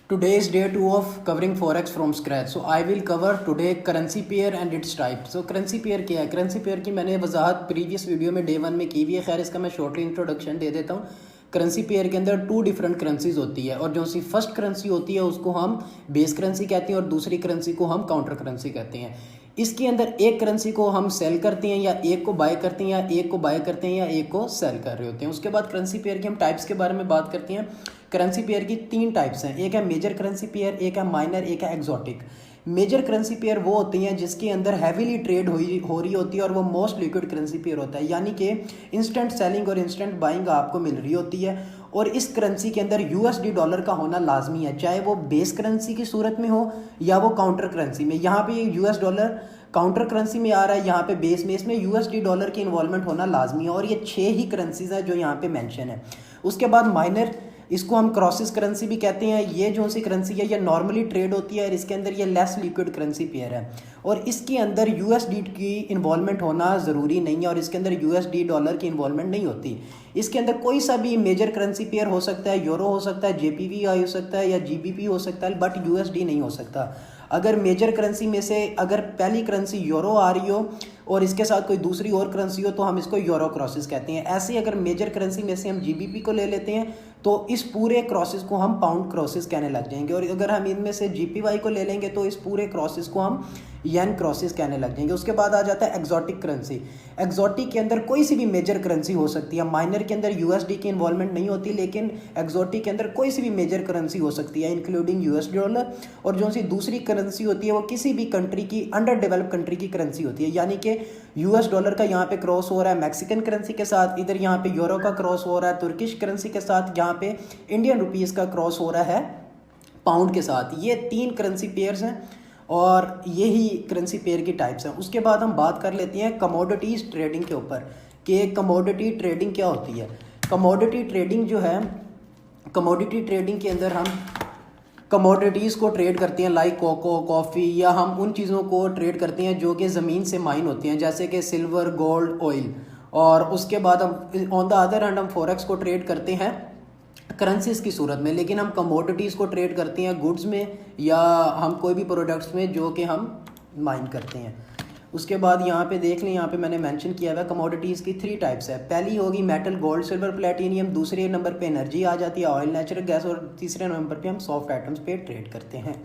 Today is day 2 of covering forex from scratch. So I will cover today currency pair and its type. So currency pair क्या है? currency pair की मैंने वजाहत previous video में day 1 में की हुई है। खैर इसका मैं शॉर्टली इंट्रोडक्शन दे देता हूँ। करेंसी पेयर के अंदर 2 डिफरेंट करेंसीज होती है और जो सी फर्स्ट करेंसी होती है उसको हम बेस करेंसी कहते हैं और दूसरी करेंसी को हम काउंटर करेंसी कहते हैं। इसके अंदर एक करेंसी को हम सेल करते हैं या एक को बाय करते हैं या एक को बाय करते हैं या एक को सेल कर रहे होते हैं। उसके बाद करेंसी पेयर की हम टाइप्स के बारे में बात करते हैं। करेंसी पेयर की 3 टाइप्स हैं, एक है मेजर करेंसी पेयर, एक है माइनर, एक है एक्जॉटिक। मेजर करेंसी पेयर वो होती हैं जिसके अंदर हैवीली ट्रेड हो रही होती है और वो मोस्ट लिक्विड करेंसी पेयर होता है, यानी कि इंस्टेंट सेलिंग और इंस्टेंट बाइंग आपको मिल रही होती है। और इस करेंसी के अंदर यूएसडी डॉलर का होना लाजमी है, चाहे वो बेस करेंसी की सूरत में हो या वो काउंटर करेंसी में। यहाँ पे यूएस डॉलर काउंटर करेंसी में आ रहा है, यहाँ पे बेस में, इसमें यूएसडी डॉलर की इन्वॉल्वमेंट होना लाजमी है और ये 6 ही करेंसीज हैं जो यहाँ पे मेंशन है। उसके बाद माइनर, इसको हम क्रॉसिस करेंसी भी कहते हैं। ये जो सी करेंसी है ये नॉर्मली ट्रेड होती है और इसके अंदर ये लेस लिक्विड करेंसी पेयर है और इसके अंदर यूएसडी की इन्वॉल्वमेंट होना ज़रूरी नहीं है और इसके अंदर यूएसडी डॉलर की इन्वॉल्वमेंट नहीं होती। इसके अंदर कोई सा भी मेजर करेंसी पेयर हो सकता है, यूरो हो सकता है, जेपीवी हो सकता है या जीबीपी हो सकता है, बट यूएसडी नहीं हो सकता। अगर मेजर करेंसी में से अगर पहली करेंसी यूरो आ रही हो और इसके साथ कोई दूसरी और करेंसी हो तो हम इसको यूरो क्रॉसिस कहते हैं। ऐसे अगर मेजर करेंसी में से हम जीबीपी को ले लेते हैं तो इस पूरे क्रॉसिस को हम पाउंड क्रॉसिस कहने लग जाएंगे और अगर हम इनमें से जीपीवाई को ले लेंगे तो इस पूरे क्रॉसिस को हम येन क्रॉसिस कहने लग जाएंगे। उसके बाद आ जाता है एक्जॉटिक करेंसी। एक्जॉटिक के अंदर कोई सी भी मेजर करेंसी हो सकती है। माइनर के अंदर यूएसडी की इन्वॉल्वमेंट नहीं होती, लेकिन एक्जॉटिक के अंदर कोई सी भी मेजर करेंसी हो सकती है इंक्लूडिंग यूएस डॉलर। और जो सी दूसरी करेंसी होती है वो किसी भी कंट्री की, अंडर डेवलप कंट्री की करेंसी होती है, यानी कि यूएस डॉलर का यहाँ पे क्रॉस हो रहा है मैक्सिकन करेंसी के साथ, इधर यहाँ पे यूरो का क्रॉस हो रहा है तुर्किश करेंसी के साथ, यहाँ पे इंडियन रुपीज़ का क्रॉस हो रहा है पाउंड के साथ। ये 3 करेंसी पेयर्स हैं और यही करेंसी पेयर की टाइप्स हैं। उसके बाद हम बात कर लेते हैं कमोडिटीज़ ट्रेडिंग के ऊपर कि कमोडिटी ट्रेडिंग क्या होती है। कमोडिटी ट्रेडिंग जो है, कमोडिटी ट्रेडिंग के अंदर हम कमोडिटीज़ को ट्रेड करते हैं, लाइक कोको, कॉफ़ी, या हम उन चीज़ों को ट्रेड करते हैं जो कि ज़मीन से माइन होती हैं, जैसे कि सिल्वर, गोल्ड, ऑयल। और उसके बाद हम ऑन द अदर हैंड हम फॉरेक्स को ट्रेड करते हैं करेंसीज की सूरत में, लेकिन हम कमोडिटीज़ को ट्रेड करते हैं गुड्स में या हम कोई भी प्रोडक्ट्स में जो कि हम माइन करते हैं। उसके बाद यहाँ पे देख लें, यहाँ पे मैंने मेंशन किया हुआ कमोडिटीज़ की 3 टाइप्स है। पहली होगी मेटल, गोल्ड, सिल्वर, प्लेटिनियम। दूसरे नंबर पे एनर्जी आ जाती है, ऑयल, नेचुरल गैस। और तीसरे नंबर पे हम सॉफ्ट आइटम्स पे ट्रेड करते हैं।